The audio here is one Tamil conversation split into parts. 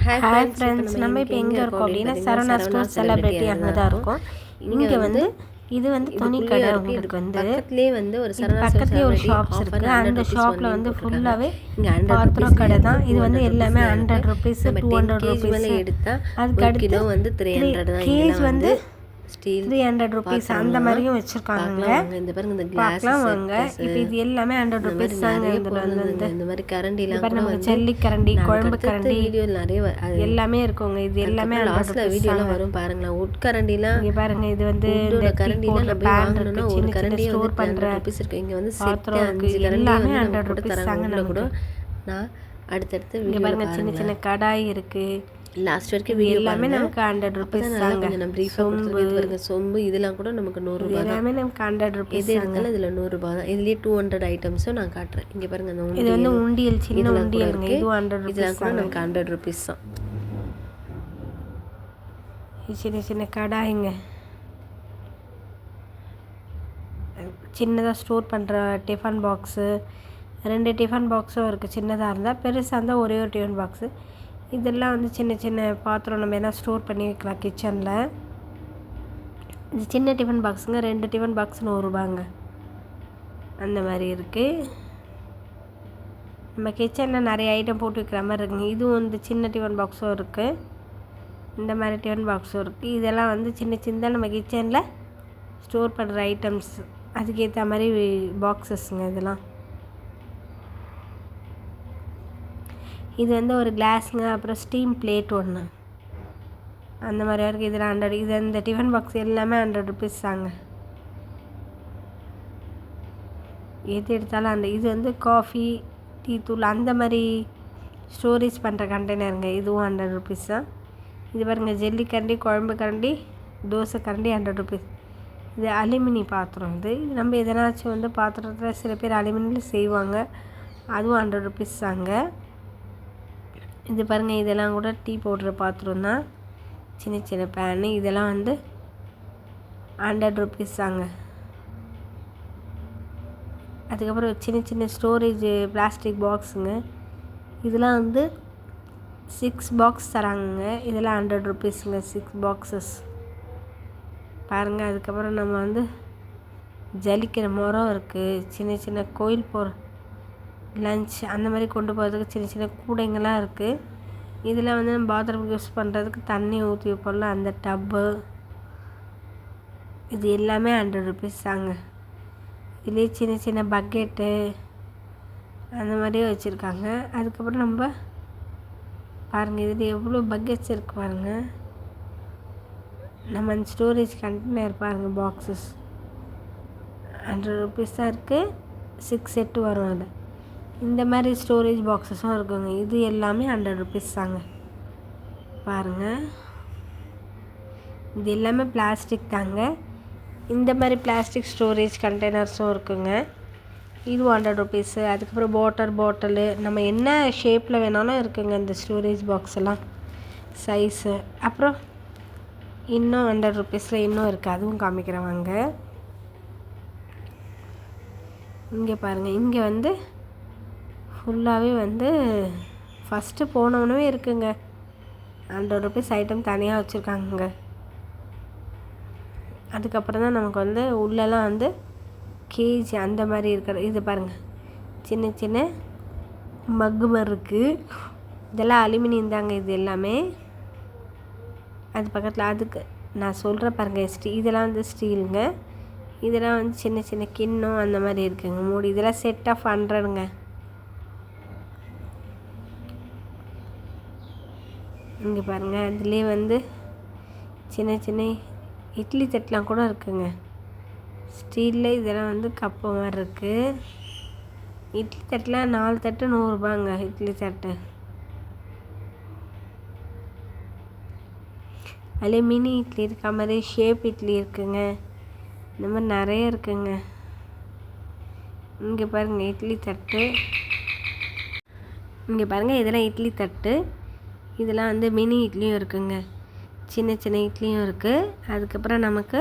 ஹாய் ஃப்ரெண்ட்ஸ், நம்ம இப்போ எங்கே இருக்கோம் அப்படின்னா சரவணா ஸ்டோர் செலிபிரிட்டி அங்கே தான் இருக்கோம். இங்கே வந்து இது வந்து துணி கடை. உங்களுக்கு வந்து பக்கத்துலேயே வந்து ஒரு பக்கத்துலேயே ஒரு ஷாப்ஸ் இருக்குது. அந்த ஷாப்பில் வந்து ஃபுல்லாகவே பாத்திரம் கடை தான். இது வந்து எல்லாமே 100 ருபீஸ், 200 ருபீஸ் எடுத்தால் அதுக்கு அடுத்து கிலோ வந்து 300 தான். கேஜ் வந்து ஸ்டீல் 300 ருபீஸ் அந்த மாதிரியும் வச்சுருக்காங்க. இந்த பாருங்க, இந்த பார்க்கலாம் வாங்க. இப்போ இது எல்லாமே 100 ருபீஸ் தாங்க. இதில் வந்து இந்த மாதிரி கரண்டிலாம் நமக்கு ஜல்லி கரண்டி, குழம்பு கரண்டி வீடியோ நிறைய எல்லாமே இருக்குங்க. இது எல்லாமே லாஸ்ட்ல வீடியோலாம் வரும் பாருங்களேன். உட் கரண்டிலாம் இங்கே பாருங்க. இது வந்து இந்த கரண்டிலாம் நம்ம வாங்கணும்னா ஒரு கரண்டி ஸ்டோர் பண்ணுற ருபீஸ் இருக்கு. இங்கே வந்து பாத்திரம் செட் 5 கரண்டி எல்லாமே வந்து 100 ருபீஸ் தாங்க. தராங்க. கூட நான் அடுத்தடுத்து இங்கே வீடியோ பாருங்க, சின்ன சின்ன கடாய் இருக்கு. லாஸ்ட் வரைக்கும் இது வீடியோ எல்லாமே நமக்கு 100 ருபீஸ் தாங்க. கொஞ்சம் பிரீஃபாக கொடுத்துருங்க. சொம்பு இதெல்லாம் கூட நமக்கு 100 ரூபாய் தான். எல்லாமே நமக்கு 100 ருபீஸ் எது எடுத்தாலும் இதில் 100 ரூபாய் தான். இதுலேயே 200 ஐட்டம்ஸும் நான் காட்டுறேன். இங்கே பாருங்க, அந்த இது வந்து உண்டியல், சின்ன உண்டியல். இது 100 இதெல்லாம் ருபீஸ் கூட நமக்கு 100 ருபீஸ் தான். சின்ன சின்ன கடாய்ங்க. சின்னதாக ஸ்டோர் பண்ணுற டிஃபன் பாக்ஸு, 2 டிஃபன் பாக்ஸும் இருக்குது. சின்னதாக இருந்தால், பெருசாக இருந்தால் ஒரே ஒரு டிஃபன் பாக்ஸு. இதெல்லாம் வந்து சின்ன சின்ன பாத்திரம் நம்ம என்ன ஸ்டோர் பண்ணி வைக்கலாம் கிச்சனில். இது சின்ன டிஃபன் பாக்ஸுங்க. 2 டிஃபன் பாக்ஸ் 100 ரூபாங்க. அந்த மாதிரி இருக்குது. நம்ம கிச்சனில் நிறைய ஐட்டம் போட்டு வைக்கிற மாதிரி இருக்குங்க. இதுவும் வந்து சின்ன டிஃபன் பாக்ஸும் இருக்குது. இந்த மாதிரி டிஃபன் பாக்ஸும் இருக்குது. இதெல்லாம் வந்து சின்ன சின்னதாக நம்ம கிச்சனில் ஸ்டோர் பண்ணுற ஐட்டம்ஸ். அதுக்கேற்ற மாதிரி பாக்ஸஸ்ங்க இதெல்லாம். இது வந்து ஒரு கிளாஸுங்க. அப்புறம் ஸ்டீம் பிளேட் ஒன்று அந்த மாதிரி இருக்குது. இதில் 100. இது இந்த டிஃபன் பாக்ஸ் எல்லாமே 100 ருபீஸ் தாங்க. எது எடுத்தாலும் அந்த இது வந்து காஃபி, டீ தூள் அந்த மாதிரி ஸ்டோரேஜ் பண்ணுற கண்டெய்னருங்க. இதுவும் 100 ருபீஸ் தான். இது பாருங்கள், ஜெல்லி கரண்டி, குழம்பு கரண்டி, தோசை கரண்டி 100 ருபீஸ். இது அலுமினி பாத்திரம். இது நம்ம எதனாச்சும் வந்து பாத்திரத்தில் சில பேர் அலுமினியில் செய்வாங்க. அதுவும் 100 ருபீஸ் தாங்க. இது பாருங்கள், இதெல்லாம் கூட டீ போடுற பாத்திரம் தான். சின்ன சின்ன பேனு இதெல்லாம் வந்து 100 ருபீஸ் தாங்க. அதுக்கப்புறம் சின்ன சின்ன ஸ்டோரேஜ் பிளாஸ்டிக் பாக்ஸுங்க. இதெல்லாம் வந்து 6 பாக்ஸ் தராங்க. இதெல்லாம் 100 ருபீஸுங்க, 6 பாக்ஸஸ் பாருங்கள். அதுக்கப்புறம் நம்ம வந்து ஜலிக்கிற முறம் இருக்குது. சின்ன சின்ன கோயில் போகிற லஞ்ச் அந்த மாதிரி கொண்டு போகிறதுக்கு சின்ன சின்ன கூடைங்கள்லாம் இருக்குது. இதில் வந்து நம்ம பாத்ரூம் யூஸ் பண்ணுறதுக்கு தண்ணி ஊற்றி வைப்போம்ல, அந்த டப்பு. இது எல்லாமே 100 ருபீஸ் தாங்க. இதுலேயே சின்ன சின்ன பக்கெட்டு அந்த மாதிரியே வச்சுருக்காங்க. அதுக்கப்புறம் நம்ம பாருங்கள், இதில் எவ்வளோ பக்கெட்ஸ் இருக்குது பாருங்கள். நம்ம அந்த ஸ்டோரேஜ் கண்டெய்னர் பாருங்கள், பாக்ஸஸ் 100 ருபீஸ் தான் இருக்குது. 6 செட்டு வரும். அதில் இந்த மாதிரி ஸ்டோரேஜ் பாக்ஸஸும் இருக்குங்க. இது எல்லாமே 100 ருபீஸ் தாங்க. பாருங்கள், இது எல்லாமே பிளாஸ்டிக் தாங்க. இந்த மாதிரி பிளாஸ்டிக் ஸ்டோரேஜ் கண்டெய்னர்ஸும் இருக்குங்க. இதுவும் 100 ருபீஸு. அதுக்கப்புறம் பாட்டிலு நம்ம என்ன ஷேப்பில் வேணாலும் இருக்குங்க இந்த ஸ்டோரேஜ் பாக்ஸ் எல்லாம், சைஸு. அப்புறம் இன்னும் 100 ருபீஸில் இன்னும் இருக்குது. அதுவும் காமிக்கிறவாங்க. இங்கே பாருங்கள், இங்கே வந்து ஃபுல்லாகவே வந்து ஃபஸ்ட்டு போனவனே இருக்குங்க. 100 ருபீஸ் ஐட்டம் தனியாக வச்சுருக்காங்க. அதுக்கப்புறம் தான் நமக்கு வந்து உள்ளெல்லாம் வந்து கேஜி அந்த மாதிரி இருக்கிற. இது பாருங்கள், சின்ன சின்ன மக்கு மாதிரி இருக்குது. இதெல்லாம் அலுமினியம் தாங்க. இது எல்லாமே அது பக்கத்தில் அதுக்கு நான் சொல்கிறேன் பாருங்கள். இதெல்லாம் வந்து ஸ்டீலுங்க. இதெல்லாம் வந்து சின்ன சின்ன கிண்ணம் அந்த மாதிரி இருக்குங்க. மூடி இதெல்லாம் செட் ஆஃப் 100ங்க. இங்கே பாருங்கள், அதுலேயே வந்து சின்ன சின்ன இட்லி தட்டெலாம் கூட இருக்குங்க ஸ்டீலில். இதெல்லாம் வந்து கப்பு மாதிரி இருக்குது. இட்லி தட்டில் 4 தட்டு 100 ரூபாங்க. இட்லி தட்டு அதிலே மினி இட்லி இருக்க மாதிரி ஷேப் இட்லி இருக்குங்க. இந்த மாதிரி நிறைய இருக்குங்க. இங்கே பாருங்கள், இட்லி தட்டு. இங்கே பாருங்கள், இதெல்லாம் இட்லி தட்டு. இதெல்லாம் வந்து மினி இட்லியும் இருக்குங்க, சின்ன சின்ன இட்லியும் இருக்குது. அதுக்கப்புறம் நமக்கு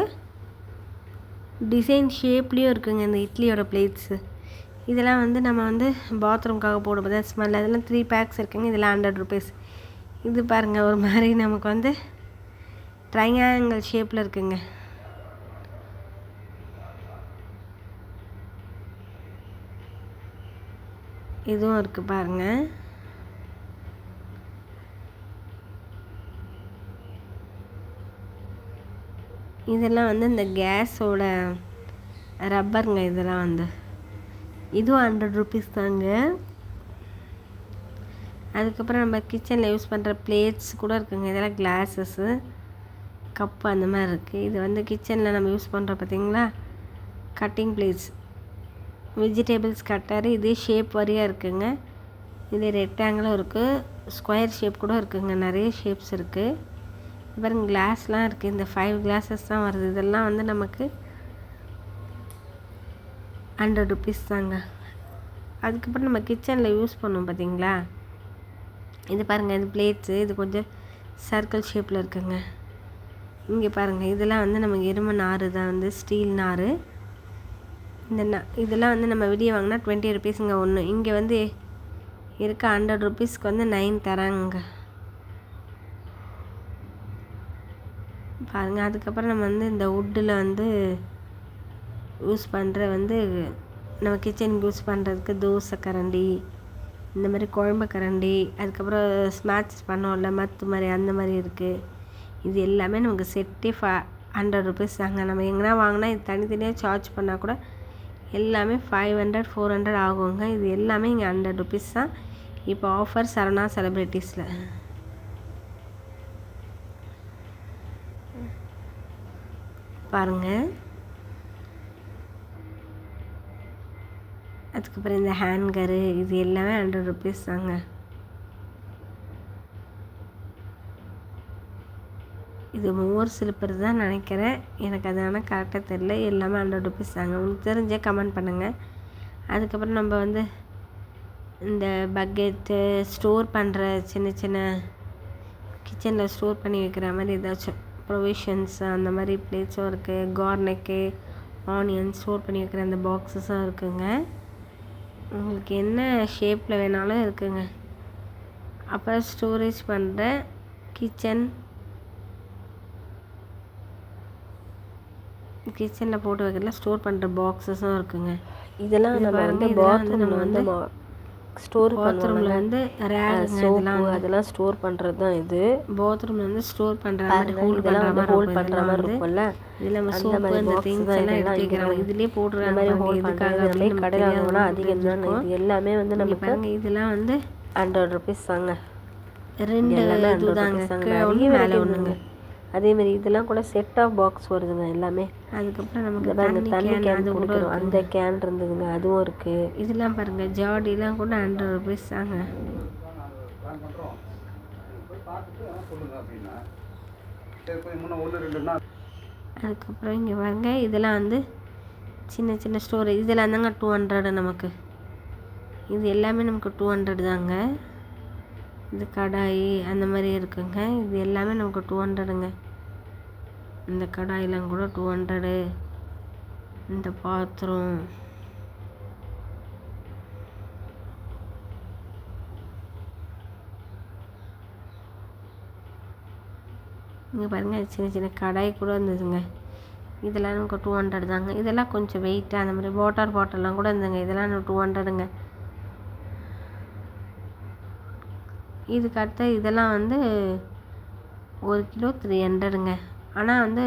டிசைன் ஷேப்லேயும் இருக்குங்க இந்த இட்லியோட பிளேட்ஸு. இதெல்லாம் வந்து நம்ம வந்து பாத்ரூம்காக போடும்போது ஸ்மெல். அதெல்லாம் 3 பேக்ஸ் இருக்குங்க. இதெல்லாம் 100 ருபீஸ். இது பாருங்கள் ஒரு மாதிரி நமக்கு வந்து ட்ரையாங்கிள் ஷேப்பில் இருக்குங்க. இதுவும் இருக்குது பாருங்கள். இதெல்லாம் வந்து இந்த கேஸோட ரப்பருங்க. இதெல்லாம் வந்து இதுவும் 100 ருபீஸ் தாங்க. அதுக்கப்புறம் நம்ம கிச்சனில் யூஸ் பண்ணுற பிளேட்ஸ் கூட இருக்குங்க. இதெல்லாம் கிளாஸஸ்ஸு, கப்பு அந்த மாதிரி இருக்குது. இது வந்து கிச்சனில் நம்ம யூஸ் பண்ணுறோம் பார்த்தீங்களா, கட்டிங் பிளேட்ஸ், வெஜிடபிள்ஸ் கட்டர். இதே ஷேப் வரியாக இருக்குங்க. இது ரெக்டாங்கிளும் இருக்குது, ஸ்கொயர் ஷேப் கூட இருக்குங்க. நிறைய ஷேப்ஸ் இருக்குது. பாருங்க கிளாஸ்லாம் இருக்குது. இந்த 5 கிளாஸஸ் தான் வருது. இதெல்லாம் வந்து நமக்கு 100 ருபீஸ் தாங்க. அதுக்கப்புறம் நம்ம கிச்சனில் யூஸ் பண்ணுவோம் பார்த்தீங்களா, இது பாருங்கள். இது பிளேட்ஸு. இது கொஞ்சம் சர்க்கிள் ஷேப்பில் இருக்குங்க. இங்கே பாருங்கள், இதெல்லாம் வந்து நமக்கு எருமை நார் தான், வந்து ஸ்டீல் நார். இதெல்லாம் வந்து நம்ம வெளியே வாங்கினா 20 ருபீஸுங்க ஒன்று. இங்கே வந்து இருக்க 100 ருபீஸ்க்கு வந்து 9 தராங்க பாருங்கள். அதுக்கப்புறம் நம்ம வந்து இந்த வுட்டில் வந்து யூஸ் பண்ணுற வந்து நம்ம கிச்சனுக்கு யூஸ் பண்ணுறதுக்கு தோசை கரண்டி, இந்த மாதிரி குழம்பு கரண்டி, அதுக்கப்புறம் ஸ்நாக்ஸ் பண்ணோம்ல மத்து மாதிரி, அந்த மாதிரி இருக்குது. இது எல்லாமே நமக்கு செட்டே 100 ருபீஸ் தாங்க. நம்ம எங்கன்னா வாங்கினா இது தனித்தனியாக சார்ஜ் பண்ணால் கூட எல்லாமே 500 400 ஆகுங்க. இது எல்லாமே இங்கே 100 ருபீஸ் தான். இப்போ ஆஃபர் சரவணா செலிப்ரிட்டிஸில். பாருங்கள். அதுக்கப்புறம் இந்த ஹேங்கரு, இது எல்லாமே 100 ருபீஸ் தாங்க. இது மோர் சிலிப்பர் தான் நினைக்கிறேன், எனக்கு அது ஆனால் கரெக்டாக தெரில. எல்லாமே 100 ருபீஸ் தாங்க. உங்களுக்கு தெரிஞ்சே கமெண்ட் பண்ணுங்கள். அதுக்கப்புறம் நம்ம வந்து இந்த பக்கெட்டு, ஸ்டோர் பண்ணுற சின்ன சின்ன கிச்சனில் ஸ்டோர் பண்ணி வைக்கிற மாதிரி ஏதாச்சும் ப்ரொவிஷன்ஸ் அந்த மாதிரி பிளேட்ஸும் இருக்குது. கார்னெக்கு, ஆனியன் ஸ்டோர் பண்ணி வைக்கிற அந்த பாக்ஸஸும் இருக்குங்க. உங்களுக்கு என்ன ஷேப்பில் வேணாலும் இருக்குங்க. அப்புறம் ஸ்டோரேஜ் பண்ணுற கிச்சனில் போட்டு வைக்கிறதுல ஸ்டோர் பண்ணுற பாக்ஸஸும் இருக்குங்க. இதெல்லாம் நம்ம வந்து பாத்ரூமில் வந்து ஸ்டோர் பாத்ரூமில் வந்து அதெல்லாம் ஸ்டோர் பண்ணுறது தான். இது பாத்ரூமில் வந்து ஸ்டோர் பண்ணுற மாதிரி ஹோல்ட் பண்ணுற மாதிரி இருக்கும்ல. இதில் நம்ம சோப்பு அந்த திங்ஸ் எல்லாம் எடுத்து வைக்கிறாங்க. இதுலேயே போடுறாங்க. இதுக்காக கடையில் வாங்கினா அதிகம் தான். இது எல்லாமே வந்து நமக்கு இதெல்லாம் வந்து 100 ருபீஸ் தாங்க. 2 இதுதாங்க, மேலே ஒன்றுங்க. அதேமாதிரி இதெல்லாம் கூட செட் ஆஃப் பாக்ஸ் வருதுங்க எல்லாமே. அதுக்கப்புறம் நமக்கு தண்ணி கேன் குடிக்கிறோம் அந்த கேன் இருந்ததுங்க, அதுவும் இருக்குது. இதெல்லாம் பாருங்கள், ஜாடிலாம் கூட 100 ருபீஸ் தாங்க. அதுக்கப்புறம் இங்கே பாருங்க, இதெல்லாம் வந்து சின்ன சின்ன ஸ்டோரேஜ். இதெல்லாம் தாங்க 200 நமக்கு. இது எல்லாமே நமக்கு 200 தாங்க. இது கடாய் அந்த மாதிரி இருக்குங்க. இது எல்லாமே நமக்கு 200ங்க. இந்த கடாயெலாம் கூட 200. இந்த பாத்திரம், இங்கே பாருங்கள், சின்ன சின்ன கடாய் கூட இருந்ததுங்க. இதெல்லாம் நமக்கு 200 தாங்க. இதெல்லாம் கொஞ்சம் வெயிட்டாக அந்த மாதிரி வாட்டர் பாட்டில்லாம் கூட இருந்துங்க. இதெல்லாம் 200ங்க. இதுக்கு அடுத்த இதெல்லாம் வந்து 1 கிலோ 300ங்க. ஆனால் வந்து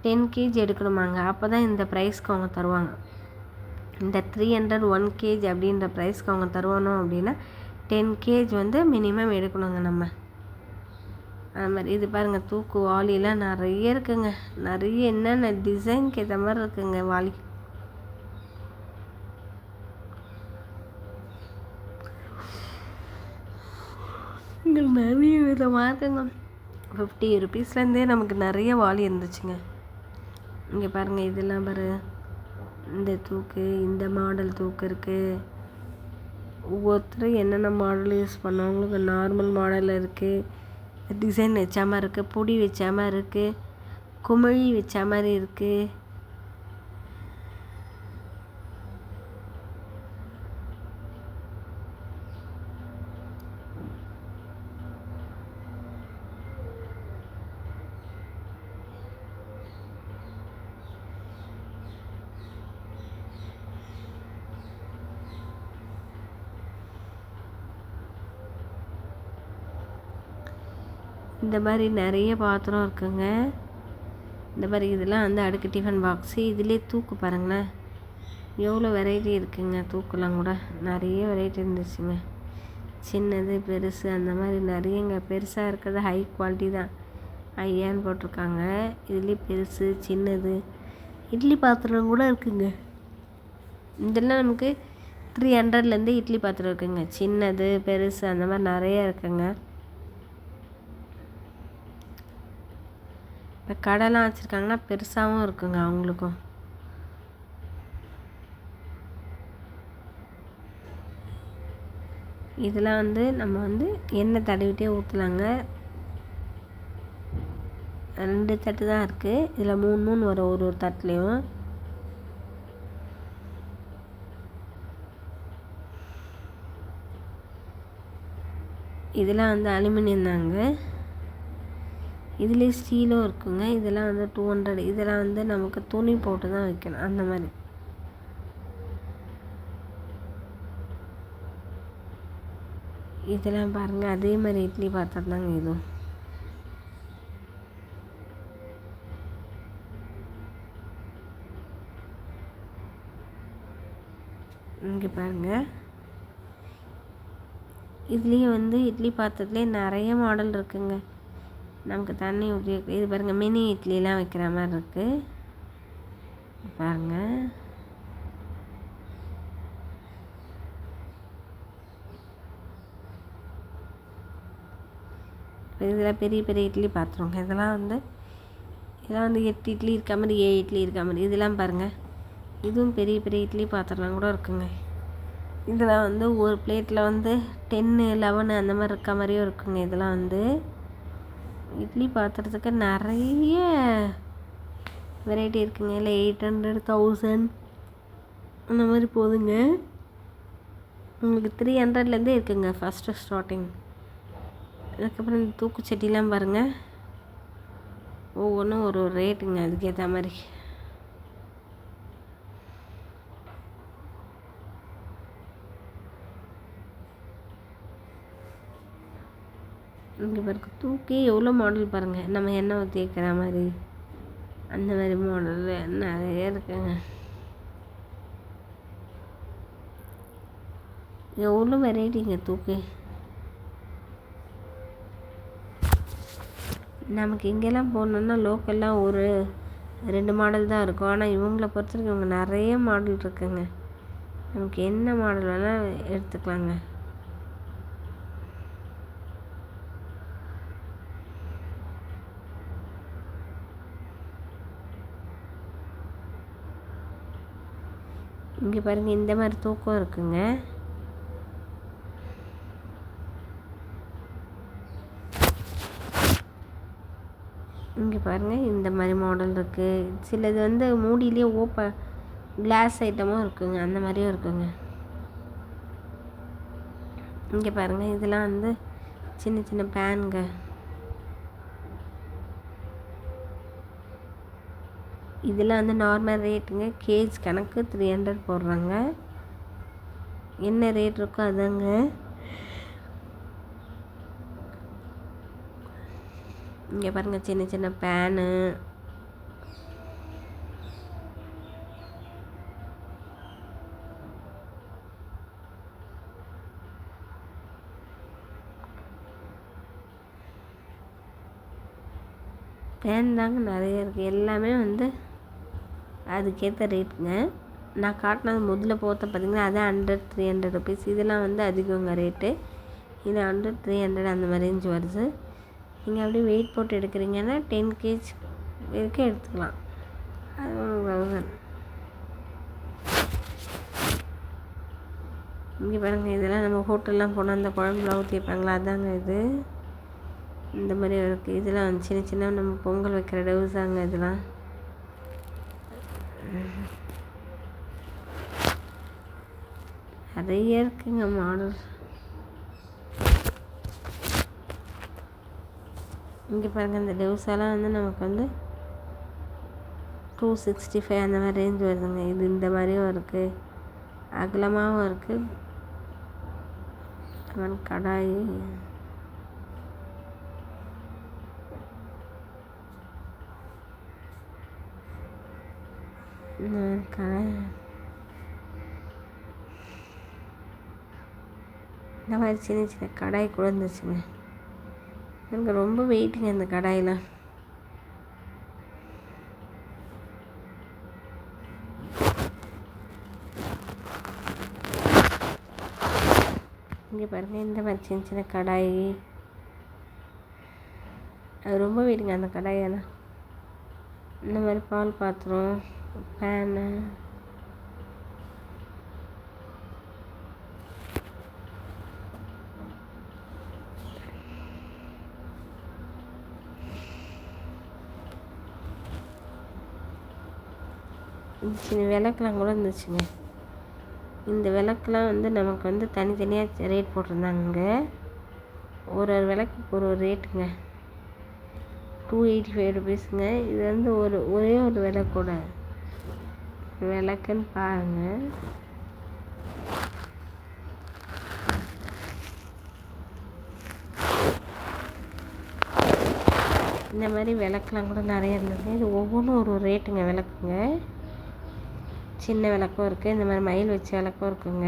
10 kg எடுக்கணுமாங்க. அப்போ தான் இந்த ப்ரைஸ்க்கு அவங்க தருவாங்க. இந்த 300 1 kg அப்படின்ற ப்ரைஸ்க்கு அவங்க தருவானோ அப்படின்னா 10 kg வந்து மினிமம் எடுக்கணுங்க நம்ம. அது மாதிரி இது பாருங்கள், தூக்கு வாளிலாம் நிறைய இருக்குங்க. நிறைய என்னென்ன டிசைனுக்கு ஏற்ற மாதிரி இருக்குங்க வாளி. இங்கே நிறைய விதமாக இருக்குங்க. 50 ருபீஸ்லேருந்தே நமக்கு நிறைய வாளி இருந்துச்சுங்க. இங்கே பாருங்கள், இதெல்லாம் பாரு, இந்த தூக்கு, இந்த மாடல் தூக்கு இருக்குது. ஒவ்வொருத்தரும் என்னென்ன மாடல் யூஸ் பண்ணவங்களுக்கு நார்மல் மாடலில் இருக்குது, டிசைன் வச்ச மாதிரி இருக்குது, பொடி வச்ச மாதிரி இருக்குது, குமிழி வச்ச மாதிரி இருக்குது. இந்த மாதிரி நிறைய பாத்திரம் இருக்குங்க. இந்த மாதிரி இதெல்லாம் வந்து அடுக்கு டிஃபன் பாக்ஸு. இதுலேயே தூக்கு பாருங்களேன், எவ்வளோ வெரைட்டி இருக்குங்க. தூக்குலாம் கூட நிறைய வெரைட்டி இருந்துச்சுங்க. சின்னது பெருசு அந்த மாதிரி நிறையங்க. பெருசாக இருக்கிறது ஹை குவாலிட்டி தான், ஐயான்னு போட்டிருக்காங்க. இதுலேயே பெருசு சின்னது இட்லி பாத்திரம் கூட இருக்குங்க. இதெல்லாம் நமக்கு 300லேருந்து இட்லி பாத்திரம் இருக்குங்க. சின்னது பெருசு அந்த மாதிரி நிறைய இருக்குங்க. இப்போ கடைலாம் வச்சுருக்காங்கன்னா பெருசாகவும் இருக்குங்க அவங்களுக்கும். இதெல்லாம் வந்து நம்ம வந்து எண்ணெய் தடவிட்டே ஊற்றலாங்க. 2 தட்டு தான் இருக்குது. இதில் 3 வரும் ஒரு தட்டுலேயும். இதெல்லாம் வந்து அலுமினியம் தாங்க. இதுலேயே ஸ்டீலும் இருக்குங்க. இதெல்லாம் வந்து 200. இதெல்லாம் வந்து நமக்கு துணி போட்டு தான் வைக்கணும் அந்த மாதிரி. இதெல்லாம் பாருங்கள், அதே மாதிரி இட்லி பாத்திரம் தாங்க இதுவும். இங்கே பாருங்கள், இதுலேயே வந்து இட்லி பாத்திரத்துலேயே நிறைய மாடல் இருக்குங்க. நமக்கு தண்ணி ஊற்றி இது பாருங்கள், மினி இட்லிலாம் வைக்கிற மாதிரி இருக்குது பாருங்கள். இதில் பெரிய பெரிய இட்லி பாத்திரங்க. இதெல்லாம் வந்து 8 இட்லி இருக்க மாதிரி 7 இட்லி இருக்க மாதிரி. இதெல்லாம் பாருங்கள், இதுவும் பெரிய பெரிய இட்லி பாத்திரம்லாம் கூட இருக்குங்க. இதில் வந்து ஒரு பிளேட்டில் வந்து 10 11 அந்த மாதிரி இருக்க மாதிரியும் இருக்குங்க. இதெல்லாம் வந்து இட்லி பாத்திரத்துக்கு நிறைய வெரைட்டி இருக்குங்க. இல்லை 800 1000 அந்த மாதிரி போகுதுங்க. உங்களுக்கு 300லேருந்தே இருக்குங்க ஃபஸ்ட்டு ஸ்டார்டிங். அதுக்கப்புறம் இந்த தூக்குச்சட்டிலாம் பாருங்கள், ஒவ்வொன்றும் ஒரு ரேட்டுங்க அதுக்கேற்ற மாதிரி. இங்கே பாருங்க, தூக்கி எவ்வளோ மாடல் பாருங்கள். நம்ம எண்ணெய் ஊற்றி வைக்கிற மாதிரி அந்த மாதிரி மாடல் நிறைய இருக்குங்க. எவ்வளோ வெரைட்டிங்க தூக்கு. நமக்கு இங்கெல்லாம் போனோன்னா லோக்கல்லாம் ஒரு 2 மாடல் தான் இருக்கும். ஆனால் இவங்கள பொறுத்தவரைக்கும் இவங்க நிறைய மாடல் இருக்குங்க. நமக்கு என்ன மாடல் வேணால் எடுத்துக்கலாங்க. இங்கே பாருங்கள், இந்த மாதிரி தூக்கம் இருக்குங்க. இங்கே பாருங்கள், இந்த மாதிரி மாடல் இருக்குது. சிலது வந்து மூடியிலே கிளாஸ் ஐட்டமும் இருக்குங்க, அந்த மாதிரியும் இருக்குங்க. இங்கே பாருங்கள், இதெல்லாம் வந்து சின்ன சின்ன பேனுங்க. இதெல்லாம் வந்து நார்மல் ரேட்டுங்க. கேஜ் கணக்கு 300 போடுறாங்க. என்ன ரேட் இருக்கோ அதாங்க. இங்கே பாருங்கள், சின்ன சின்ன பேனு. பேன் தாங்க நிறைய இருக்குது. எல்லாமே வந்து அதுக்கேற்ற ரேட்டுங்க. நான் காட்டினது முதல்ல போத்த பார்த்திங்கன்னா அது 100 300 ருபீஸ். இதெல்லாம் வந்து அதிகங்க ரேட்டு. இது 100 300 அந்த மாதிரி ரேஞ்ச் வருது. நீங்கள் அப்படியே வெயிட் போட்டு எடுக்கிறீங்கன்னா 10 kg வரைக்கும் எடுத்துக்கலாம். அது 1000. இங்கே பாருங்கள், இதெல்லாம் நம்ம ஹோட்டல்லாம் போனால் அந்த குழம்புலாம் ஊற்றி வைப்பாங்களா, அதாங்க இது. இந்த மாதிரி இருக்குது. இதெல்லாம் வந்து சின்ன சின்ன நம்ம பொங்கல் வைக்கிற டவுஸாங்க. இதெல்லாம் நிறைய இருக்குங்க மாடல். இங்கே பாருங்கள், இந்த டவுஸெல்லாம் வந்து நமக்கு வந்து 265 அந்த மாதிரி ரேஞ்ச் வருதுங்க. இது இந்த மாதிரியும் இருக்குது, அகலமாகவும் இருக்குது. கடாய் இந்த மாதிரி சின்ன சின்ன கடாய் கூட இருந்துச்சுங்க. எனக்கு ரொம்ப வெயிட்டுங்க இந்த கடாயெலாம். இங்கே பாருங்கள், இந்த மாதிரி சின்ன சின்ன கடாய், அது ரொம்ப வெயிட்டுங்க அந்த கடாயெல்லாம். இந்த மாதிரி பால் பாத்திரம், பேனு, சின்ன விளக்குலாம் கூட இருந்துச்சுங்க. இந்த விளக்குலாம் வந்து நமக்கு வந்து தனித்தனியாக ரேட் போட்டிருந்தாங்க. ஒரு விளக்குக்கு ஒரு ரேட்டுங்க. 285 ருபீஸுங்க. இது வந்து ஒரே ஒரு விளக்கோட விளக்குன்னு பாருங்கள். இந்த மாதிரி விளக்குலாம் கூட நிறைய இருந்தது. இது ஒவ்வொன்றும் ஒரு ரேட்டுங்க விளக்குங்க. சின்ன விளக்கும் இருக்குது, இந்த மாதிரி மயில் வச்ச விளக்கும் இருக்குங்க.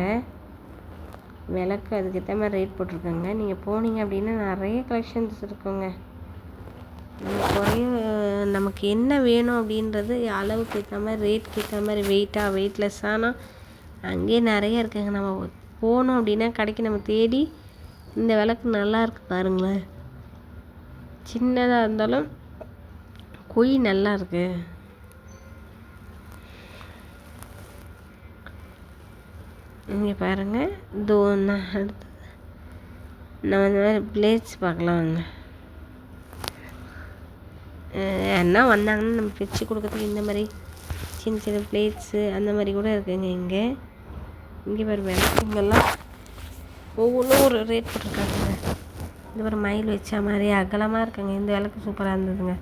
விளக்கு அதுக்கேற்ற மாதிரி ரேட் போட்டிருக்கோங்க. நீங்கள் போனீங்க அப்படின்னா நிறைய கலெக்ஷன்ஸ் இருக்குங்க. நமக்கு என்ன வேணும் அப்படின்றது அளவுக்கு ஏற்ற மாதிரி, ரேட்டுக்கு ஏற்ற மாதிரி, வெயிட்லெஸ்ஸானா அங்கேயே நிறைய இருக்குங்க. நம்ம போனோம் அப்படின்னா கடைக்கு நம்ம தேடி இந்த விளக்கு நல்லா இருக்கு பாருங்களேன். சின்னதாக இருந்தாலும் குழி நல்லா இருக்குது. இங்கே பாருங்கள், அடுத்தது நம்ம இந்த மாதிரி பிளேட்ஸ் பார்க்கலாம் வாங்க. யாருன்னா வந்தாங்கன்னா நம்ம பிரித்து கொடுக்கறதுக்கு இந்த மாதிரி சின்ன சின்ன பிளேட்ஸு அந்த மாதிரி கூட இருக்குங்க. இங்கே பாரு விளக்குங்கெல்லாம் ஒவ்வொன்றும் ஒரு ரேட் போட்டிருக்காங்க. இந்த மாதிரி மயில் வச்ச மாதிரி அகலமாக இருக்குங்க. இந்த விளக்கு சூப்பராக இருந்ததுங்க.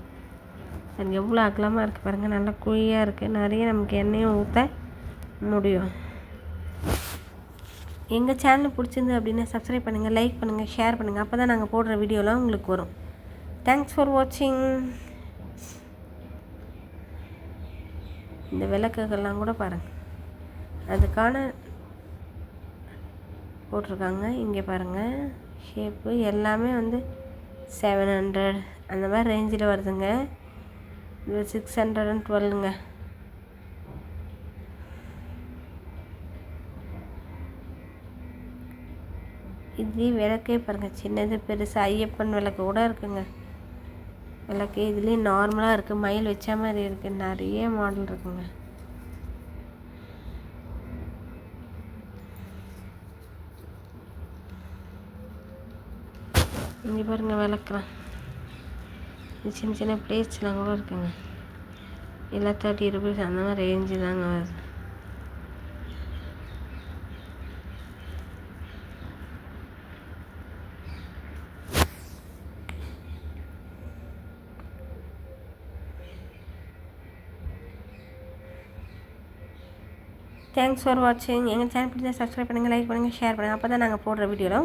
அது எவ்வளோ அகலமாக இருக்குது பாருங்கள். நல்லா குழியாக இருக்குது. நிறைய நமக்கு எண்ணெயும் ஊற்ற முடியும். எங்கள் சேனல் பிடிச்சிருந்து அப்படின்னா சப்ஸ்கிரைப் பண்ணுங்கள், லைக் பண்ணுங்கள், ஷேர் பண்ணுங்கள். அப்போ தான் நாங்கள் போடுற வீடியோலாம் உங்களுக்கு வரும். தேங்க்ஸ் ஃபார் வாட்சிங். இந்த விளக்குகள்லாம் கூட பாருங்கள், அதுக்கான போட்டிருக்காங்க. இங்கே பாருங்கள், ஷேப்பு எல்லாமே வந்து 700 அந்த மாதிரி ரேஞ்சில் வருதுங்க. இது 612ங்க. இதுலேயே விளக்கே பாருங்கள், சின்னது பெருசு ஐயப்பன் விளக்கு கூட இருக்குங்க. விளக்கு இதுலேயே நார்மலாக இருக்குது, மயில் வச்ச மாதிரி இருக்குது. நிறைய மாடல் இருக்குங்க. இங்கே பாருங்கள் விளக்குலாம், சின்ன சின்ன பிளேட்ஸ்லாம் கூட இருக்குங்க. எல்லாம் 30 ருபீஸ் அந்த மாதிரி ரேஞ்சு தாங்க வருது. தேங்க்ஸ் ஃபார் வாட்சிங். எங்கள் சேனல் பிடிச்சா சப்ஸ்கிரைப் பண்ணுங்கள், லைக் பண்ணுங்கள், ஷேர் பண்ணுங்கள். அப்போ தான் நாங்கள் போடுற வீடியோலாம்